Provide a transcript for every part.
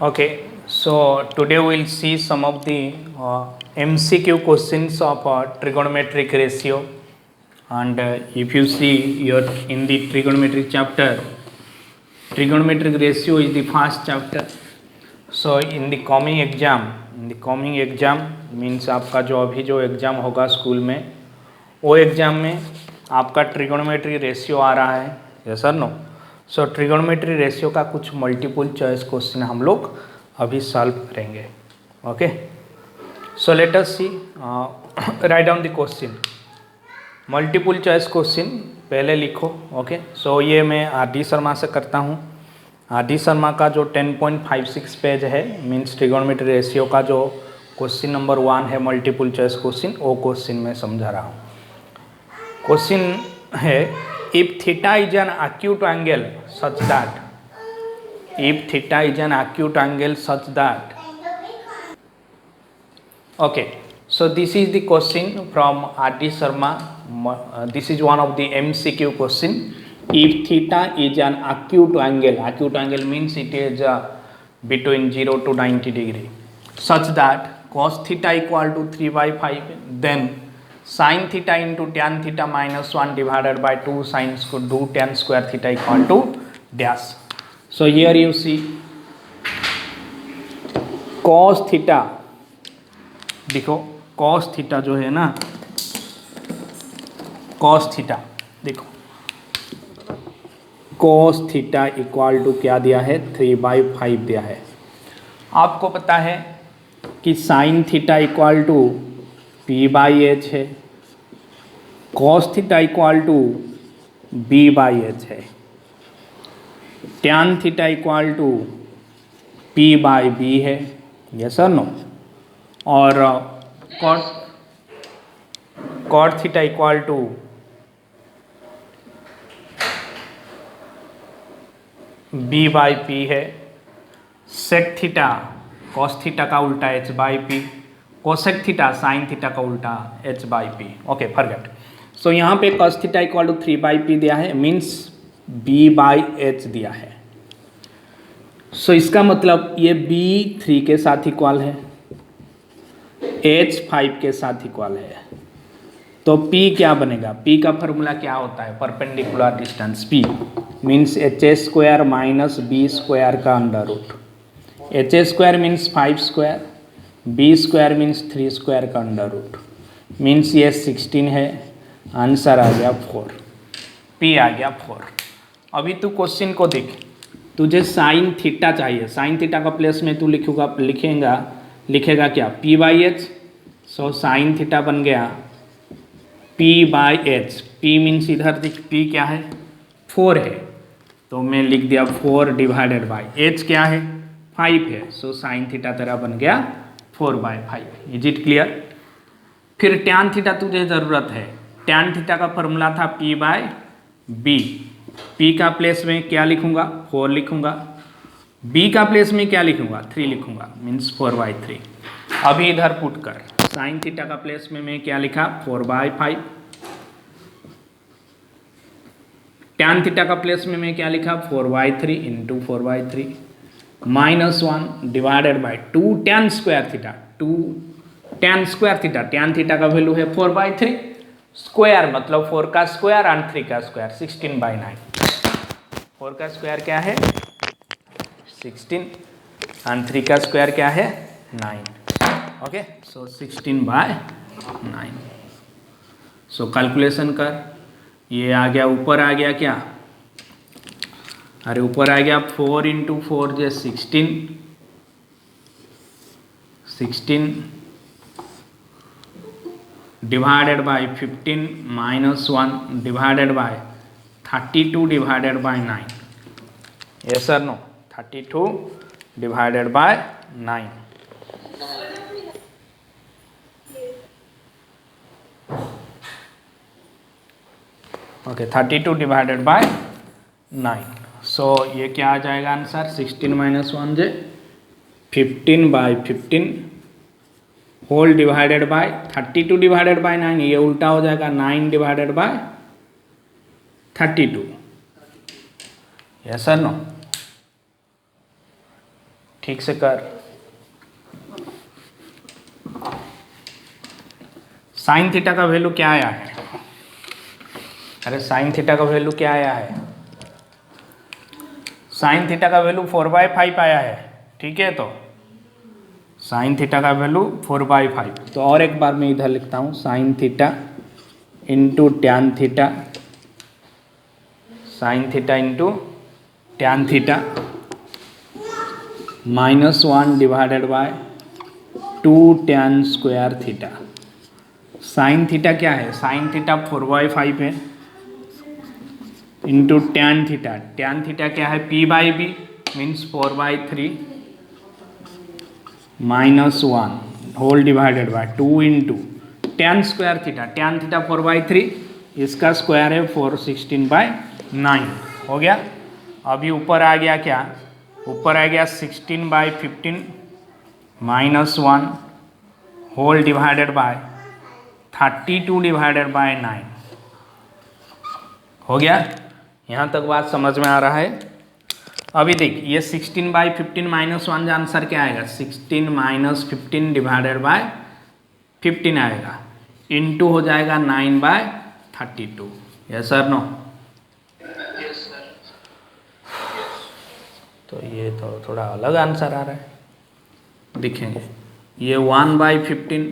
Okay, so today we'll see some of the MCQ questions of trigonometric ratio, and if you see your in the trigonometric chapter, trigonometric ratio is the first chapter. So in the coming exam means आपका जो अभी जो exam होगा school में, वो exam में आपका trigonometry ratio आ रहा है, यस सर नो। सो ट्रिगोनोमेट्री रेशियो का कुछ मल्टीपल चॉइस क्वेश्चन हम लोग अभी सॉल्व करेंगे। Okay, so let us see, write down the question. Multiple choice question पहले लिखो। ओके, सो ये मैं आर.डी. शर्मा से करता हूँ। आर.डी. शर्मा का जो 10.56 पेज है मीन्स ट्रिगोनोमेट्री रेशियो का जो क्वेश्चन नंबर 1 है मल्टीपल चॉइस क्वेश्चन, वो क्वेश्चन मैं समझा रहा हूँ। क्वेश्चन है, if theta is an acute angle such that, if theta is an acute angle such that, okay, so this is the question from R.D. Sharma. This is one of the MCQ question. If theta is an acute angle means it is between 0 to 90 degree, such that cos theta equal to 3/5, then sin theta into tan theta minus 1 divided by 2 sin tan square theta equal to dash. So here you see cos theta, देखो cos theta जो है ना, cos theta देखो cos theta equal to क्या दिया है, 3/5 दिया है। आपको पता है कि sin theta equal to p/h है, cos theta equal to b/h है, tan theta equal to p/b है, यस और नो, और cot theta equal to b/p है, sec थीटा cos थीटा का उल्टा h/p, cosec theta sin theta का उल्टा h/p। Okay, forget. सो यहाँ पे cos theta equal to 3/p दिया है, मीन्स b/h दिया है। सो इसका मतलब ये b 3 के साथ इक्वल है, h 5 के साथ इक्वल है, तो p क्या बनेगा, p का फॉर्मूला क्या होता है, perpendicular distance p means h² minus b² का under root, h² means 5², b² means 3² का अंडर रूट, मीन्स ये 16 है, आंसर आ गया 4, p आ गया 4। अभी तू क्वेश्चन को देख, तुझे साइन थीटा चाहिए, साइन थीटा का प्लेस में तू लिखेगा क्या, p/h। सो साइन थीटा बन गया p/h, p मीन्स इधर देख p क्या है, 4 है, तो मैं लिख दिया 4 डिवाइडेड बाय h क्या है, 5 है, सो साइन थीटा तेरा बन गया 4/5। Is it clear. फिर टैन थीटा तुझे ज़रूरत है, टैन थीटा का फॉर्मूला था p/b, p का प्लेस में क्या लिखूंगा, 4 लिखूंगा, b का प्लेस में क्या लिखूंगा, 3 लिखूंगा, मीन्स 4/3। अभी इधर पुट कर, साइन थीटा का प्लेस में मैं क्या लिखा, 4/5, टैन थीटा का प्लेस में मैं क्या लिखा, 4/3 into 4/3 minus 1 divided by 2 tan square theta, 2 tan square theta, tan theta का वैल्यू है 4/3, स्क्वायर मतलब 4 का स्क्वायर एंड 3 का स्क्वायर, 16/9। 4 का स्क्वायर क्या है, 16 एंड 3 का स्क्वायर क्या है, 9। ओके, सो 16/9। सो कैलकुलेशन कर, ये आ गया, ऊपर आ गया क्या, अरे ऊपर आ गया 4 इंटू 4 जो 16 divided by 15 minus 1 divided by 32 divided by 9, yes sir no, 32 divided by 9। Okay, 32 divided by 9। So ये क्या आ जाएगा आंसर, 16 माइनस 1 जे 15/15 whole divided by 32 divided by 9, ये उल्टा हो जाएगा 9 divided by 32, yes sir no. ठीक से कर। साइन थीटा का वैल्यू क्या आया है? अरे साइन थीटा का वैल्यू क्या आया है? साइन थीटा का वैल्यू 4/5 आया है। ठीक है, तो साइन थीटा का वैल्यू 4/5। तो और एक बार मैं इधर लिखता हूँ, sine theta into tan theta, sine theta into tan theta -1 divided by 2 tan square theta. Sine theta क्या है? साइन थीटा 4/5 है into tan theta. Tan theta क्या है? p/b means 4/3 -1 whole divided by 2 into tan square theta. Tan theta 4/3, इसका square है 416/9। हो गया। अभी ऊपर आ गया क्या? ऊपर आ गया 16/15 -1 whole divided by 32 divided by 9। हो गया। यहाँ तक बात समझ में आ रहा है? अभी देख, ये 16/15 -1 का आंसर क्या आएगा? 16 - 15 डिवाइडेड बाय 15 आएगा, इनटू हो जाएगा 9/32। Yes sir, no? तो ये तो थोड़ा अलग आंसर आ रहा है। देखेंगे, ये 1/15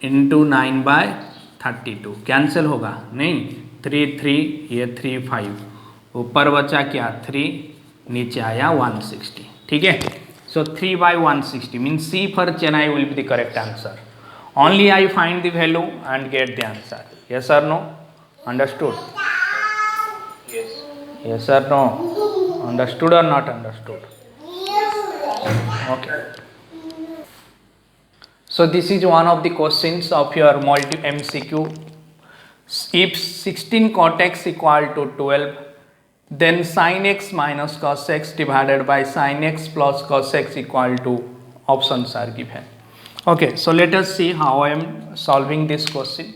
इंटू 9/32 कैंसिल होगा नहीं, 3 ये 3 5, ऊपर बचा क्या? 3, नीचे आया 160। ठीक है, so 3/160 means C for Chennai will be the correct answer. Only I find the value and get the answer. Yes और नो? अंडरस्टूड? यस और no? Understood or not understood? Okay. So this is one of the questions of your multi MCQ. If 16 cot x equal to 12, then sin x minus cos x divided by sin x plus cos x equal to, options are given. Okay, so let us see how I am solving this question.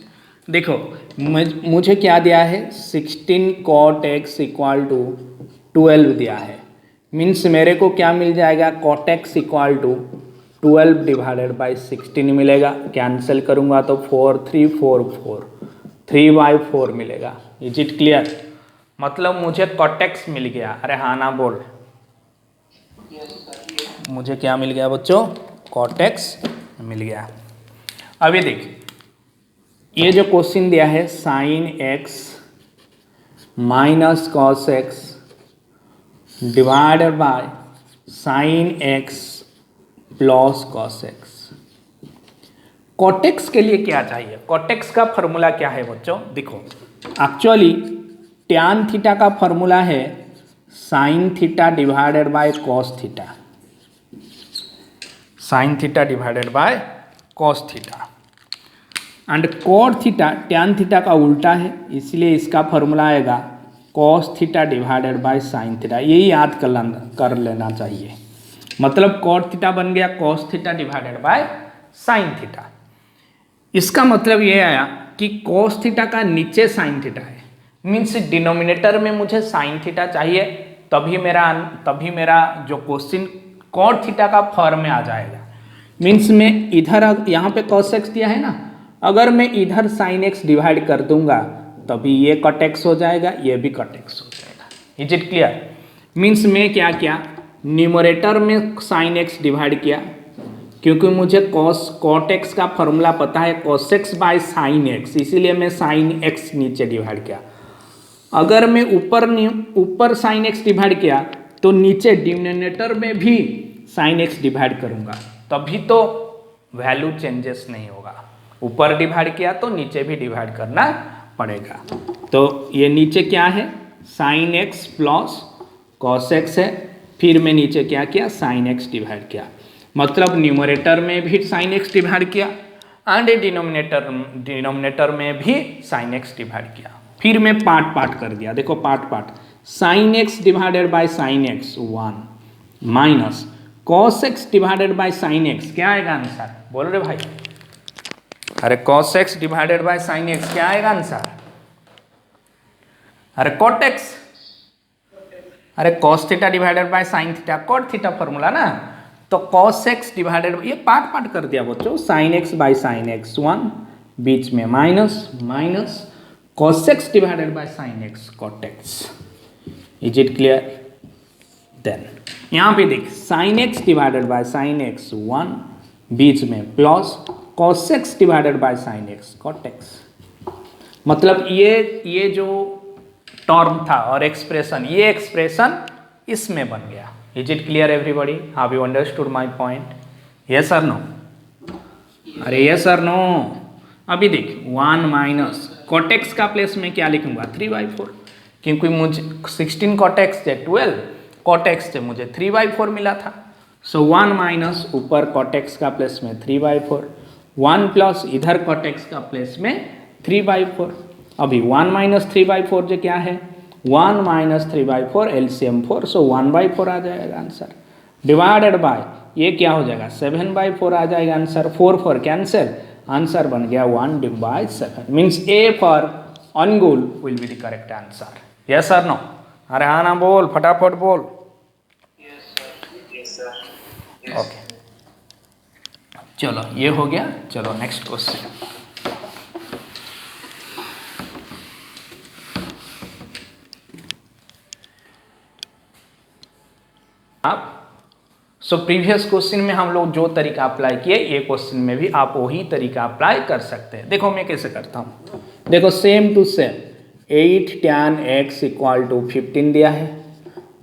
देखो, मुझे क्या दिया है? 16 cot x equal to 12 दिया है। Means मेरे को क्या मिल जाएगा? cot x equal to 12 divided by 16 मिलेगा। कैंसिल करूँगा तो 4 3 4 4 3/4 मिलेगा। Is it clear? मतलब मुझे cot x मिल गया। अरे हाँ ना बोल। मुझे क्या मिल गया बच्चों? cot x मिल गया। अभी देख, ये जो क्वेश्चन दिया है sine x minus cos x divided by sine x plus cos x। cot x के लिए क्या चाहिए? cot x का फॉर्मूला क्या है बच्चों? देखो, एक्चुअली टैन थीटा का फॉर्मूला है sine theta divided by cos theta. Sine theta divided by cos theta and cot theta tan theta का उल्टा है, इसलिए इसका फॉर्मूला आएगा cos theta divided by sine theta. यही याद कर लेना चाहिए। मतलब कॉट थीटा बन गया cos theta divided by sine theta. इसका मतलब ये आया कि कॉस थीटा का नीचे साइन थीटा है, मीन्स डिनोमिनेटर में मुझे साइन थीटा चाहिए, तभी मेरा जो क्वेश्चन कॉट थीटा का फॉर्म में आ जाएगा। मीन्स मैं इधर यहाँ पे कॉस एक्स दिया है ना, अगर मैं इधर साइन एक्स डिवाइड कर दूंगा तभी ये कट एक्स हो जाएगा, ये भी कट एक्स हो जाएगा। Is it clear? मीन्स मैं क्या किया? न्यूमरेटर में साइन एक्स डिवाइड किया, क्योंकि मुझे कॉट एक्स का फॉर्मूला पता है cos x bye sine x, इसीलिए मैं साइन एक्स नीचे डिवाइड किया। अगर मैं ऊपर साइन एक्स डिवाइड किया तो नीचे डिनोमिनेटर में भी साइन एक्स डिवाइड करूंगा, तभी तो वैल्यू चेंजेस नहीं होगा। ऊपर डिवाइड किया तो नीचे भी डिवाइड करना पड़ेगा। तो ये नीचे क्या है? Sine x plus cos x है, फिर मैं नीचे क्या किया? साइन एक्स डिवाइड किया। मतलब न्यूमरेटर में भी साइन एक्स डिवाइड किया एंड डिनोमिनेटर में भी साइन एक्स डिवाइड किया। फिर मैं पार्ट कर दिया। देखो part sine x divided by sine x 1 minus cos x divided by sine x, क्या आएगा आंसर? बोल रहे भाई। अरे cos x divided by sine x क्या आएगा आंसर? अरे कॉट एक्स। अरे cos theta divided by sine theta, cot theta formula ना, तो cos x डिवाइडेड, ये पार्ट कर दिया बच्चों, sin x by sine x 1, बीच में minus cos x divided by sine x cot x। Is it clear? Then यहाँ पे देख sin x divided by sine x 1, बीच में plus cos x divided by sine x cot x। मतलब ये जो टर्म था और एक्सप्रेशन, ये एक्सप्रेशन इसमें बन गया। Is it clear everybody? Have you understood my point? Yes और नो? अरे यस और नो? अभी देख 1 माइनस cot x का प्लेस में क्या लिखूंगा 3/4, क्योंकि मुझे 16 cot x से 12 cot x से मुझे 3/4 मिला था। सो 1 माइनस ऊपर cot x का प्लेस में 3/4, 1 प्लस इधर cot x का प्लेस में 3/4। अभी 1 माइनस 3/4 जो क्या है 1 माइनस 3/4 एलसीएम 4, सो 1/4 आ जाएगा आंसर, डिवाइडेड बाय ये क्या हो जाएगा 7/4 आ जाएगा आंसर। 4 कैंसिल, आंसर बन गया 1/7, means A for Angul will be the correct answer. Yes और नो? अरे हाँ ना बोल, फटाफट बोल। ओके चलो ये हो गया। चलो नेक्स्ट क्वेश्चन। आप सो प्रीवियस क्वेश्चन में हम लोग जो तरीका अप्लाई किए, ये क्वेश्चन में भी आप वही तरीका अप्लाई कर सकते हैं। देखो मैं कैसे करता हूँ, देखो same to same 8 tan x equal to 15 दिया है,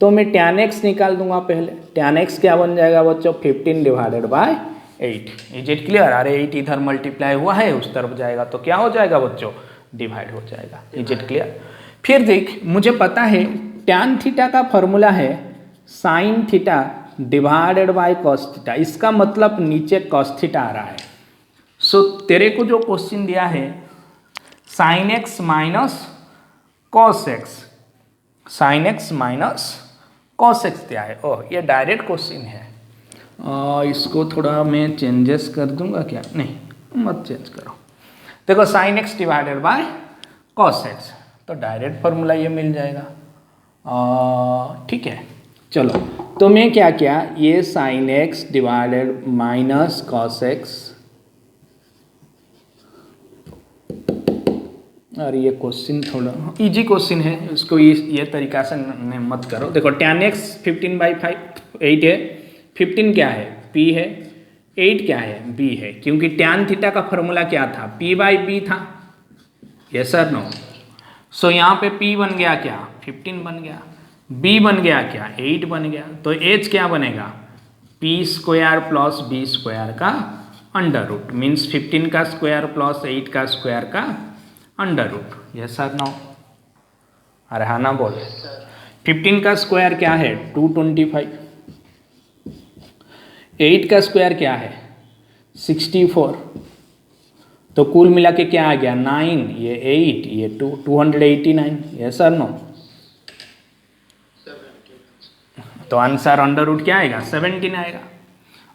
तो मैं tan x निकाल दूंगा पहले। tan x क्या बन जाएगा बच्चों 15 divided by 8। Is it clear? अरे 8 इधर मल्टीप्लाई हुआ है, उस तरफ जाएगा तो क्या हो जाएगा बच्चों डिवाइड हो जाएगा। Is it clear? फिर देख मुझे पता है tan थीटा का फॉर्मूला है sine theta divided by cos theta, इसका मतलब नीचे कॉस थीटा आ रहा है। सो तेरे को जो क्वेश्चन दिया है sine x minus cos x, sine x minus cos x दिया है। ओह ये डायरेक्ट क्वेश्चन है। इसको थोड़ा मैं चेंजेस कर दूंगा क्या? नहीं मत चेंज करो। देखो sign x divided by cos x, तो डायरेक्ट फॉर्मूला ये मिल जाएगा। ठीक है चलो, तो मैं क्या किया, ये sign x divided minus cos x, और ये क्वेश्चन थोड़ा इजी क्वेश्चन है, इसको ये तरीका से मत करो। देखो tan x 15/5 8 है, 15 क्या है p है, 8 क्या है b है, क्योंकि tan थीटा का फॉर्मूला क्या था p/b था। Yes sir no? सो यहाँ पे p बन गया क्या 15 बन गया, b बन गया क्या 8 बन गया, तो h क्या बनेगा p² प्लस b² का अंडर रूट, मीन्स 15 का स्क्वायर प्लस 8 का स्क्वायर का under root. Yes sir no? अरे हाँ ना बोल। 15 का स्क्वायर क्या है 225, 8 का स्क्वायर क्या है 64, तो कुल मिला के क्या आ गया 9, ये 8, ये 289। Yes sir no? तो आंसर अंडर रूट क्या आएगा 17 आएगा।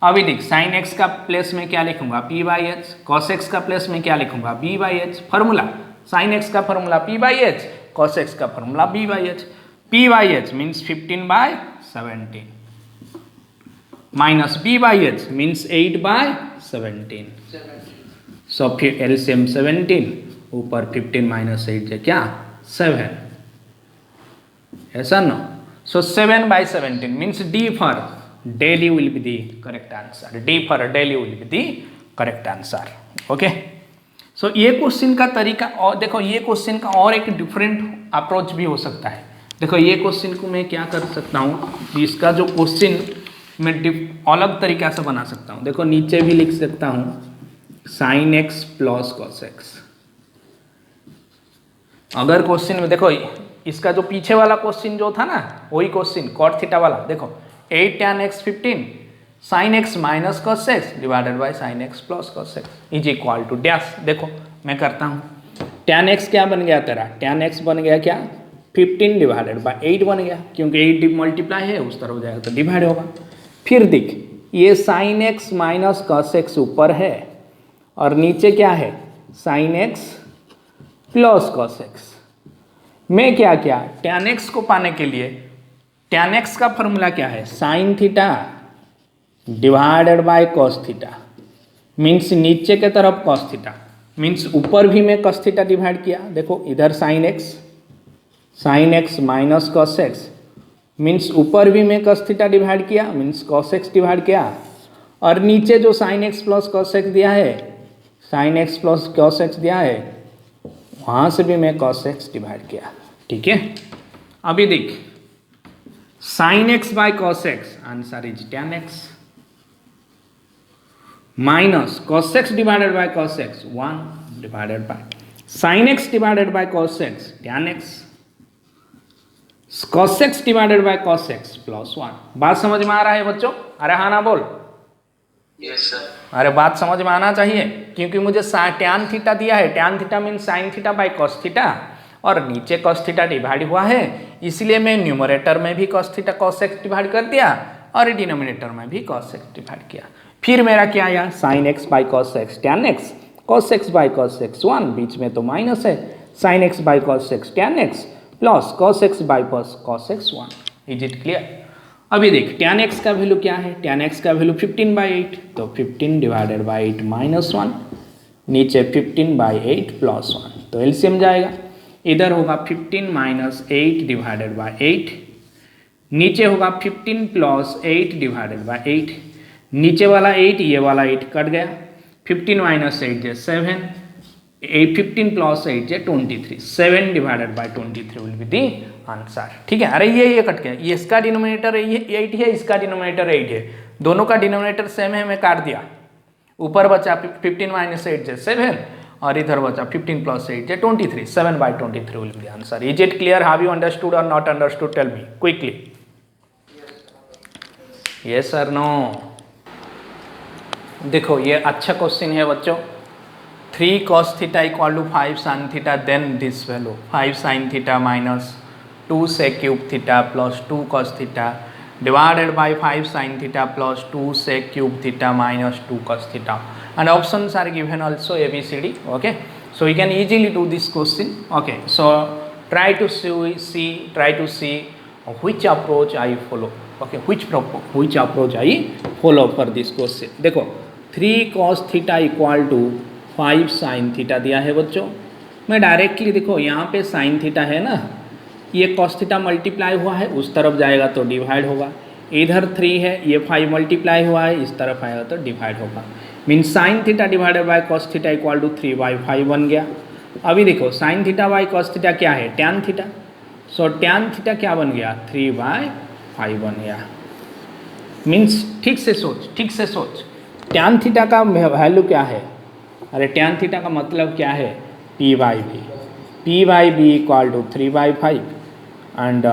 अभी देख साइन एक्स का प्लेस में क्या लिखूंगा p/h, कॉस एक्स का प्लेस में क्या लिखूंगा b/h, फॉर्मूला साइन एक्स का फॉर्मूला p/h, कॉस एक्स का formula b/h। p/h means 15/17 minus b/h means 8/17। सो फिर एलसीएम 17, ऊपर 15 माइनस 8 है क्या 7। ऐसा no? So 7/17 means D for Delhi will be the correct answer. D for Delhi will be the correct answer. Okay? So ये question का तरीका, और देखो ये क्वेश्चन का और एक डिफरेंट अप्रोच भी हो सकता है। देखो ये क्वेश्चन को मैं क्या कर सकता हूँ, इसका जो क्वेश्चन मैं अलग तरीका से बना सकता हूँ। देखो नीचे भी लिख सकता हूँ sine x plus cos x. अगर क्वेश्चन में देखो इसका जो पीछे वाला क्वेश्चन जो था ना, वही क्वेश्चन कॉट थीटा वाला, देखो 8 tan x 15 sin x minus cos x divided by sin x plus cos x is equal to dash. देखो मैं करता हूँ, tan x क्या बन गया तेरा, tan x बन गया क्या 15 डिवाइडेड बाय 8 बन गया, क्योंकि 8 मल्टीप्लाई है उस तरफ जाएगा तो डिवाइड होगा। फिर देख ये sin x minus cos x ऊपर है और नीचे क्या है sin x plus cos x. मैं क्या किया tan x को पाने के लिए, tan x का फॉर्मूला क्या है sine theta divided by cos theta, means नीचे के तरफ कॉस थीटा, मीन्स ऊपर भी मैं कॉस थीटा डिवाइड किया, देखो इधर sine x minus cos x, means ऊपर भी मैं कॉस थीटा डिवाइड किया, मीन्स कॉस एक्स डिवाइड किया, और नीचे जो sine x plus cos x दिया है, sine x plus cos x दिया है, वहाँ से भी मैं कॉस एक्स डिवाइड किया। ठीक है, अभी देख sine x by cos x, answer is tan x, minus cos x divided by cos x 1 divided by sine x divided by cos x tan x, cos x divided by cos x plus 1। बात समझ में आ रहा है बच्चों? अरे हाँ ना बोल। Yes sir. अरे बात समझ में आना चाहिए, क्योंकि मुझे tan थीटा दिया है, tan theta mean sine theta by cos theta, और नीचे cos थीटा डिवाइड हुआ है, इसलिए मैं न्यूमरेटर में भी cos theta cos x divide कर दिया और डिनोमिनेटर में भी cos x डिवाइड किया। फिर मेरा क्या आया, sine x by cos x tan x, cos x by cos x 1, बीच में तो माइनस है, sine x by cos x tan x plus cos x by cos x 1। Is it clear? अभी देख tan x का value क्या है, tan x का वैल्यू 15/8, तो 15 डिवाइडेड बाई 8 माइनस 1, नीचे 15/8 प्लस 1, तो एलसीएम जाएगा, इधर होगा 15 माइनस 8 डिवाइडेड बाई 8, नीचे होगा 15 प्लस 8 डिवाइडेड बाई 8, नीचे वाला 8 ये वाला 8 कट गया, 15 माइनस 8 जे 7, 15 प्लस 8 जे 23, 7 divided by 23 will be the answer. ठीक है, अरे ये कट गया, ये इसका डिनोमिनेटर 8 है, इसका डिनोमिनेटर 8 है, दोनों का डिनोमिनेटर सेम है, मैं काट दिया, ऊपर बचा 15 माइनस 8 जे 7 और इधर बचा 15 प्लस 8 जे 23, 7/23 will be the answer. Is it clear? Have you understood और not understood? Tell me quickly. Yes sir, no? देखो ये अच्छा क्वेश्चन है बच्चों, 3 cos theta equal to 5 sin theta, then this value 5 sin theta minus 2 sec cube theta plus 2 cos theta divided by 5 sin theta plus 2 sec cube theta minus 2 cos theta, and options are given also ABCD. Okay, so you can easily do this question. Okay, so try to see which approach I follow. Okay, which approach I follow for this question. देखो 3 cos theta equal to 5 sin theta दिया है बच्चों, मैं directly देखो यहाँ पे sin theta है ना, ये cos थीटा मल्टीप्लाई हुआ है, उस तरफ जाएगा तो डिवाइड होगा, इधर 3 है, ये 5 मल्टीप्लाई हुआ है, इस तरफ आएगा तो डिवाइड होगा, mean sin theta divided by cos theta equal to 3/5 बन गया। अभी देखो sin theta by cos theta क्या है, tan theta, so tan theta क्या बन गया, 3/5 बन गया। मीन्स ठीक से सोच tan थीटा का वैल्यू क्या है, अरे tan थीटा का मतलब क्या है, p/b equal to 3/5 and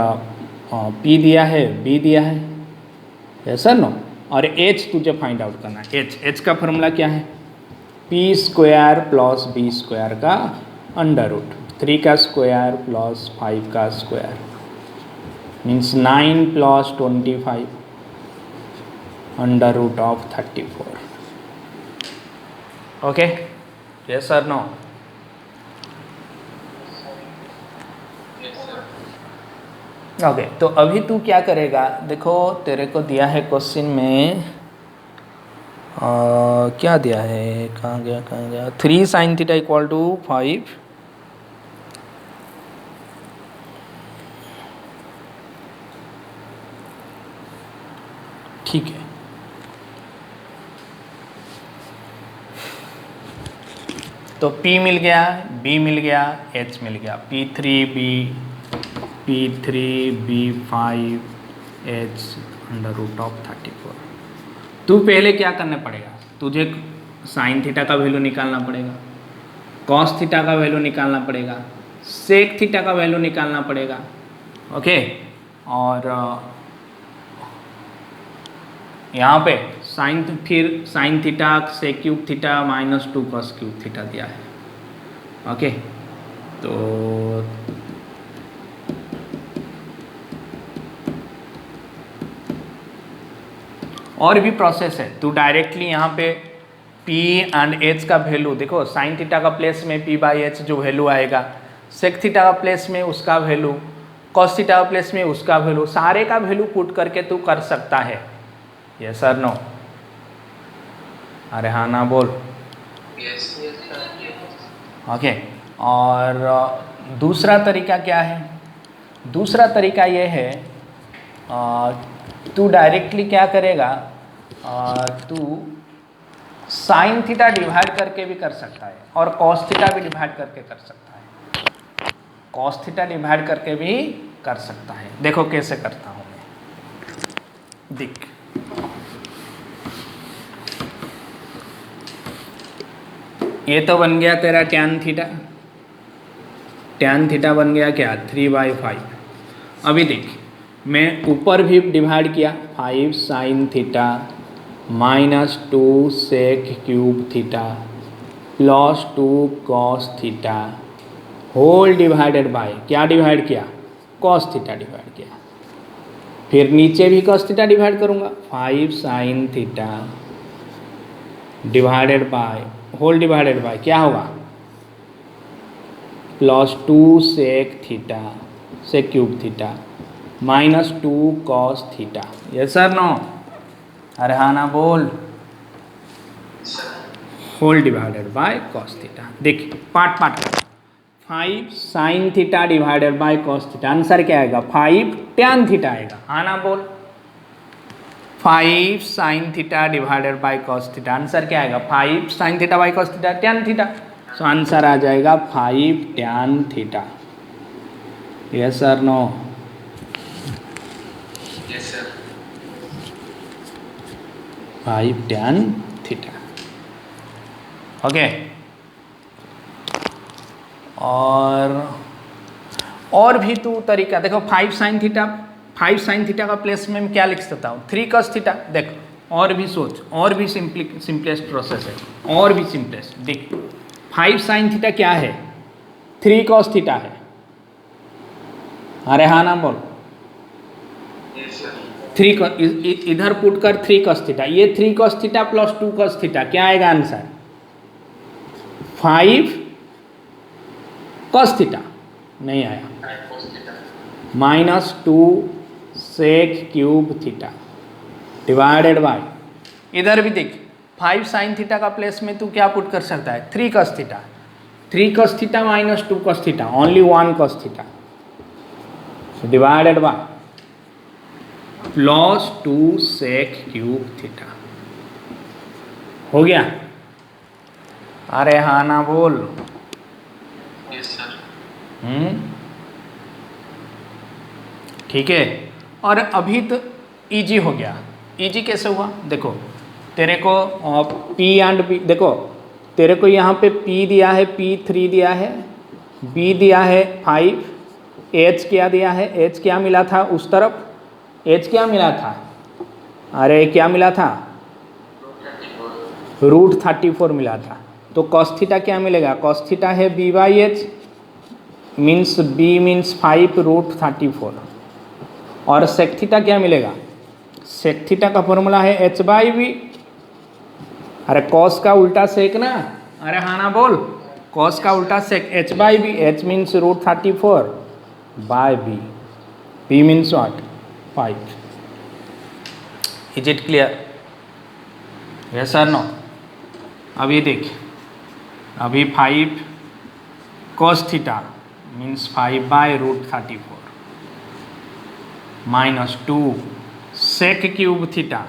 p दिया है, b दिया है, यस सर नो? और h तुझे फाइंड आउट करना है, h का फॉर्मूला क्या है, p² प्लस b² का अंडर रूट, 3 का स्क्वायर प्लस 5 का square, means 9 plus 25 under root of 34। Okay, yes sir no? Okay, तो अभी तू क्या करेगा, देखो तेरे को दिया है क्वेश्चन में क्या दिया है, कहाँ गया 3 sin थीटा इक्वल टू 5, ठीक है, तो P मिल गया, B मिल गया, H मिल गया, P3B 5H under root of 34। तू पहले क्या करना पड़ेगा, तुझे साइन थीटा का वैल्यू निकालना पड़ेगा, कॉस थीटा का वैल्यू निकालना पड़ेगा, सेक थीटा का वैल्यू निकालना पड़ेगा। ओके, और यहाँ पे sine theta sec cube theta minus 2 cos cube theta दिया है। ओके, तो और भी प्रोसेस है, तू डायरेक्टली यहाँ पे P एंड H का वैल्यू देखो, साइन थीटा का प्लेस में P/H जो वैल्यू आएगा, सेक थीटा का प्लेस में उसका वैल्यू, कॉस थीटा का प्लेस में उसका वैल्यू, सारे का वैल्यू पुट करके तू कर सकता है, यस सर नो? अरे हाँ ना बोल। Yes. Yes, sir. ओके। और दूसरा तरीका क्या है? दूसरा तरीका ये है, तू डायरेक्टली क्या करेगा, तू साइन थीटा डिवाइड करके भी कर सकता है और कॉस थीटा भी डिवाइड करके कर सकता है। कॉस थीटा डिवाइड करके भी कर सकता है। देखो कैसे करता हूँ मैं, देख। ये तो बन गया तेरा टैन थीटा। टैन थीटा बन गया क्या, 3/5। अभी देख, मैं ऊपर भी डिवाइड किया, 5 sine theta minus 2 sec cube theta plus 2 cos theta whole divided by क्या डिवाइड किया, कॉस थीटा डिवाइड किया। फिर नीचे भी कॉस थीटा डिवाइड करूँगा, 5 sine theta divided by whole divided by क्या होगा, plus 2 sec theta sec cube theta minus 2 cos theta. Yes sir no? अरे हाँ ना बोल। Whole divided by cos theta. देख पार्ट पार्ट कर, 5 sine theta divided by cos theta, answer क्या आएगा, 5 टैन थीटा आएगा। हाँ ना बोल। 5 sine theta divided by cos theta, answer क्या आएगा, 5 sine theta by cos theta, tan theta. So answer आ जाएगा 5 tan theta. Yes sir no? Yes, sir. 5 tan theta. Okay. और भी तो तरीका देखो, 5 साइन थीटा, 5 साइन थीटा का प्लेस में मैं क्या लिख सकता हूँ, 3 कॉस थीटा। देखो और भी सोच, और भी सिंपलेस्ट प्रोसेस है, और भी सिंपलेस्ट। देख 5 साइन थीटा क्या है, 3 कॉस थीटा है। अरे हाँ ना बोल। Yes, sir. 3 इधर पुट कर 3 कॉस थीटा, ये 3 cos theta plus 2 cos theta, क्या आएगा आंसर, 5 कॉस थीटा। नहीं आया। I cos theta. Minus 2 sec cube theta divided by, इधर भी देख 5 साइन थीटा का प्लेस में तू क्या पुट कर सकता है, 3 cos theta. 3 cos theta minus 2 cos theta, only 1 cos theta divided by plus 2 sec cube theta. हो गया? अरे हाँ ना बोल। Yes, sir. ठीक है। और अभी तो इजी हो गया। इजी कैसे हुआ, देखो तेरे को P एंड B, देखो तेरे को यहाँ पे P दिया है, P3 दिया है, B दिया है 5, H क्या दिया है, H क्या मिला था उस तरफ, H क्या मिला था, अरे क्या मिला था, √34 मिला था। तो कॉस थीटा क्या मिलेगा, कॉस थीटा है B/H, मीन्स B मीन्स 5 √34। और सेक थीटा क्या मिलेगा, सेक थीटा का फॉर्मूला है H/V। अरे कॉस का उल्टा सेक ना, अरे हाँ ना बोल, कॉस का उल्टा sec H/V। H means √34 by B, B means what, 5। Is it clear? Yes sir no? अभी देख, अभी 5 cos theta means 5 by √34 minus 2 sec cube theta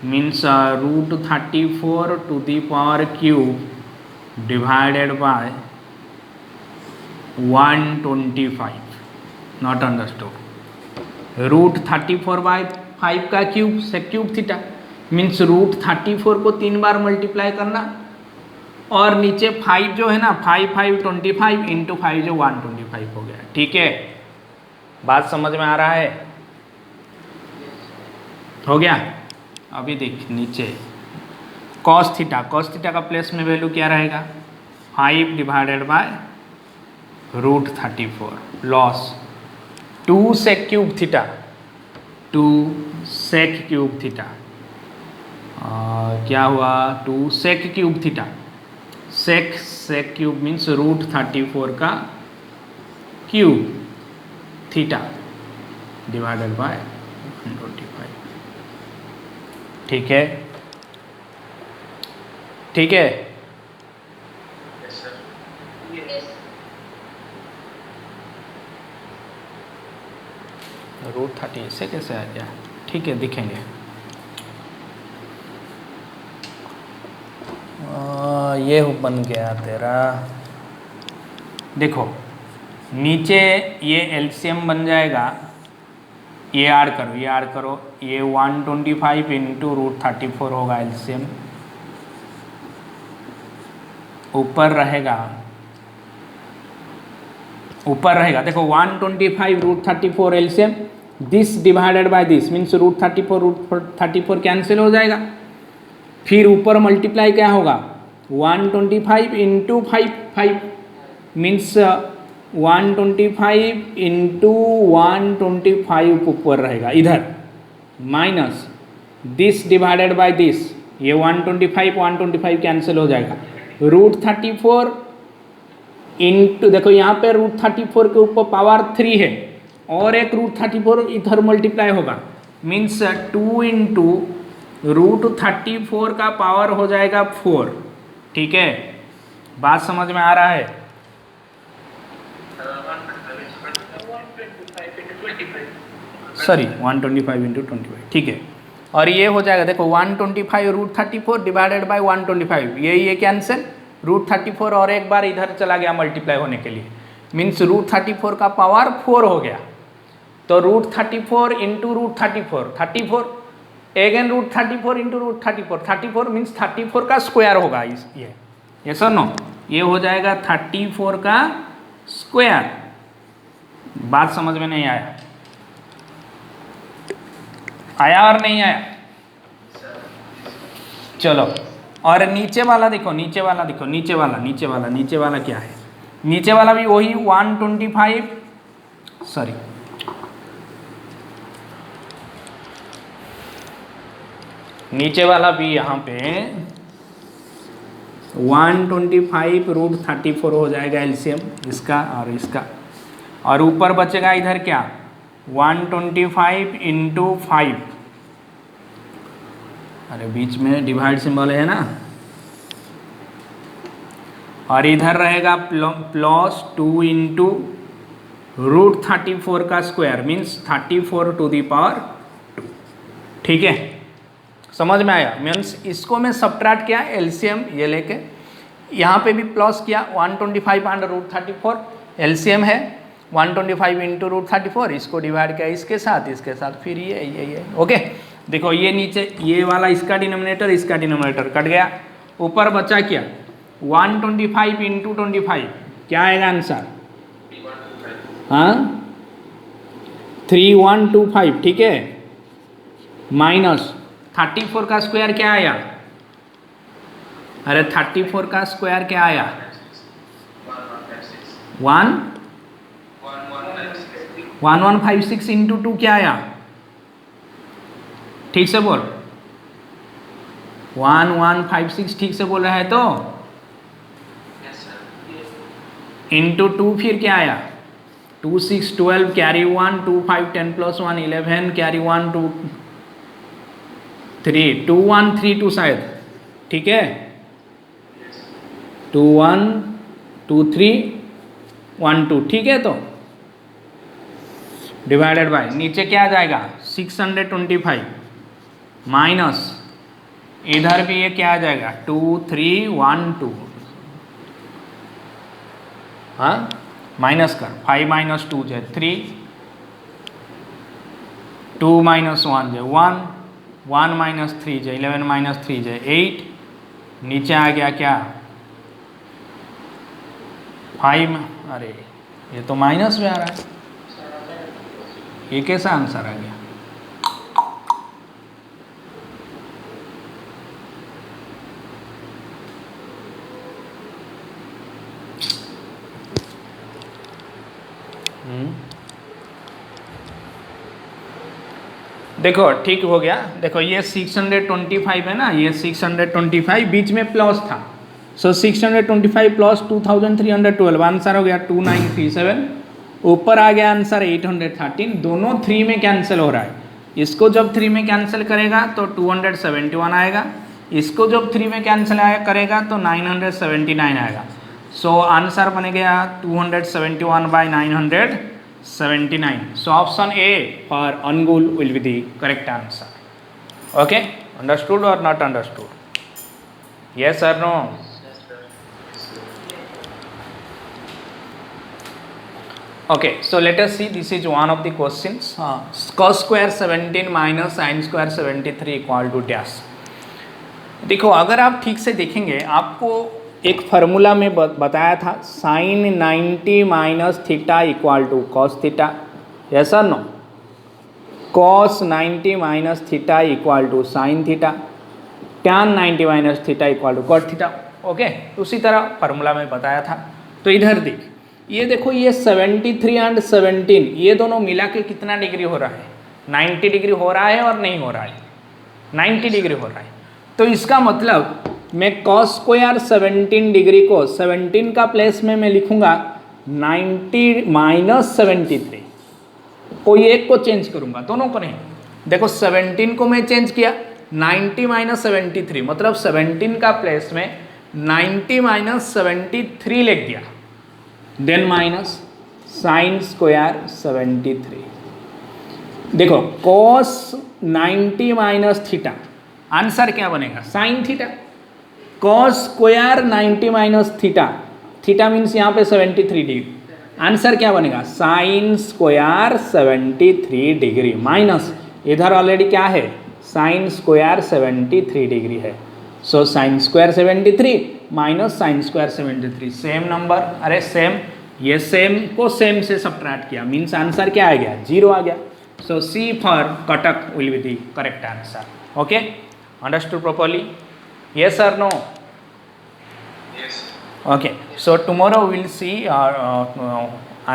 means √34 to the power cube divided by 125, not understood. √34 by 5 का cube sec cube theta means √34 को 3 बार multiply करना, और नीचे 5 जो है ना, 5 5 25 इंटू 5 जो 125 हो गया। ठीक है, बात समझ में आ रहा है? हो गया? अभी देख नीचे कॉस थीटा, कॉस थीटा का प्लेस में वैल्यू क्या रहेगा, 5 divided by √34 plus 2 sec cube theta, 2 sec cube theta, क्या हुआ, 2 sec cube theta, sec cube means √34 का क्यूब थीटा डिवाइडेड बाय 125। ठीक है, ठीक है। Yes, sir. √30 से कैसे आ गया? ठीक है, दिखेंगे। ये बन गया तेरा, देखो नीचे ये एलसीएम बन जाएगा, ये ऐड करो, ये 125 इंटू √34 होगा एलसीएम, ऊपर रहेगा देखो 125 √34 LCM, this divided by this means √34 cancel हो जाएगा, फिर ऊपर मल्टीप्लाई क्या होगा 125 इंटू 5 मीन्स 125 इंटू 125 ऊपर रहेगा इधर, minus this divided by this, ये 125 कैंसिल हो जाएगा, √34 इंटू, देखो यहाँ पे √34 के ऊपर पावर 3 है और एक √34 इधर मल्टीप्लाई होगा, मीन्स 2 इंटू √34 का पावर हो जाएगा 4। ठीक है, बात समझ में आ रहा है? 125 इंटू 25, ठीक है। और ये हो जाएगा देखो 125 √34 डिवाइडेड बाय 125, ये कैंसिल, √34 और एक बार इधर चला गया मल्टीप्लाई होने के लिए, मीन्स √34 का पावर 4 हो गया, तो √34 इंटू √34 34, अगेन √34 इंटू √34 मीन्स 34 का स्क्वायर होगा ये सर नो, ये हो जाएगा 34 का स्क्वायर। बात समझ में नहीं आया और नहीं आया? चलो, और नीचे वाला देखो, नीचे वाला क्या है? नीचे वाला भी वही 125, सॉरी नीचे वाला भी यहाँ पे 125 √34 हो जाएगा एलसीएम इसका और इसका, और ऊपर बचेगा इधर क्या 125 इंटू 5, अरे बीच में डिवाइड सिंबल है ना, और इधर रहेगा प्लस 2 इंटू √34 का square means 34 to the power 2। ठीक है, समझ में आया? मीन्स इसको मैं सबट्रैक्ट किया एलसीएम ये लेके, यहाँ पे भी प्लस किया 125 अंडर √34, एलसीएम है 125 इंटू √34, इसको डिवाइड किया इसके साथ, फिर ये ओके। देखो ये नीचे ये वाला इसका डिनोमिनेटर कट गया, ऊपर बचा क्या 125 इंटू 25, क्या आएगा आंसर? हाँ 3125, ठीक है, माइनस 34 का स्क्वायर क्या आया? अरे 34 का स्क्वायर क्या आया? 1156 इंटू 2 क्या आया? ठीक से बोल, 1156 ठीक से बोल रहा है तो इंटू 2 फिर क्या आया 2 6 12 कैरी 1 2 5 10 प्लस 1 11 कैरी 1 2 3 2 1 3 2 शायद, ठीक है 2 1 2 3 1 2, ठीक है। तो डिवाइडेड बाय नीचे क्या आ जाएगा 625 माइनस इधर भी ये क्या आ जाएगा 2 3 1 2, हाँ माइनस कर 5 माइनस 2 जो 3, 2 माइनस 1 जो 1, 1 माइनस 3 जो 11 माइनस 3 जो 8, नीचे आ गया क्या 5, अरे ये तो माइनस में आ रहा है, ये कैसा आंसर आ गया? देखो ठीक हो गया, देखो ये 625 है ना, ये 625 बीच में प्लस था, सो 625 प्लस 2312 आंसर हो गया 2937, ऊपर आ गया आंसर 813, दोनों 3 में कैंसिल हो रहा है, इसको जब 3 में कैंसिल करेगा तो 271 आएगा, इसको जब 3 में कैंसिल करेगा तो 979 आएगा. सो आंसर बनेगा 271/979. So option A for Angul will be the correct answer. Okay, understood और नॉट अंडरस्टूड? यस और no? Okay, so let us see, this is one of the questions. Cos square 17 minus sin square 73 equal to dash. देखो, अगर आप ठीक से देखेंगे, आपको एक फार्मूला में बताया था sin 90 minus theta equal to cos theta. Yes और no? cos 90 minus theta equal to sin theta, tan 90 minus theta equal to cot theta. Okay, उसी तरह फार्मूला में बताया था. तो इधर देख, ये देखो, ये 73 एंड 17 ये दोनों मिला के कितना डिग्री हो रहा है? 90 डिग्री हो रहा है और नहीं हो रहा है? 90 डिग्री हो रहा है. तो इसका मतलब मैं cos स्क्वायर 17 डिग्री को 17 का प्लेस में मैं लिखूंगा 90 माइनस 73. कोई एक को चेंज करूंगा, दोनों को नहीं. देखो 17 को मैं चेंज किया, 90 माइनस 73 मतलब 17 का प्लेस में 90 माइनस 73 लिख दिया. Then minus sine square 73. देखो cos 90 माइनस थीटा, आंसर क्या बनेगा? Sine theta. cos square 90 minus theta, theta means यहाँ पे 73 डिग्री, आंसर क्या बनेगा? साइन स्क्वायर 73 डिग्री माइनस इधर ऑलरेडी क्या है? साइन स्क्वायर 73 डिग्री है. So sine square 73 minus sine square 73 same number. अरे सेम, ये सेम को सेम से सब्ट्रैक्ट किया, मीन्स आंसर क्या आ गया? 0 आ गया. So C for Cuttack will be the correct answer. Okay, understood properly? Yes और no? Yes. Okay, so tomorrow we'll see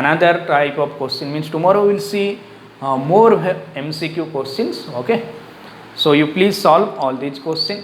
another type of question, means tomorrow we'll see more MCQ questions. Okay, so you please solve all these questions.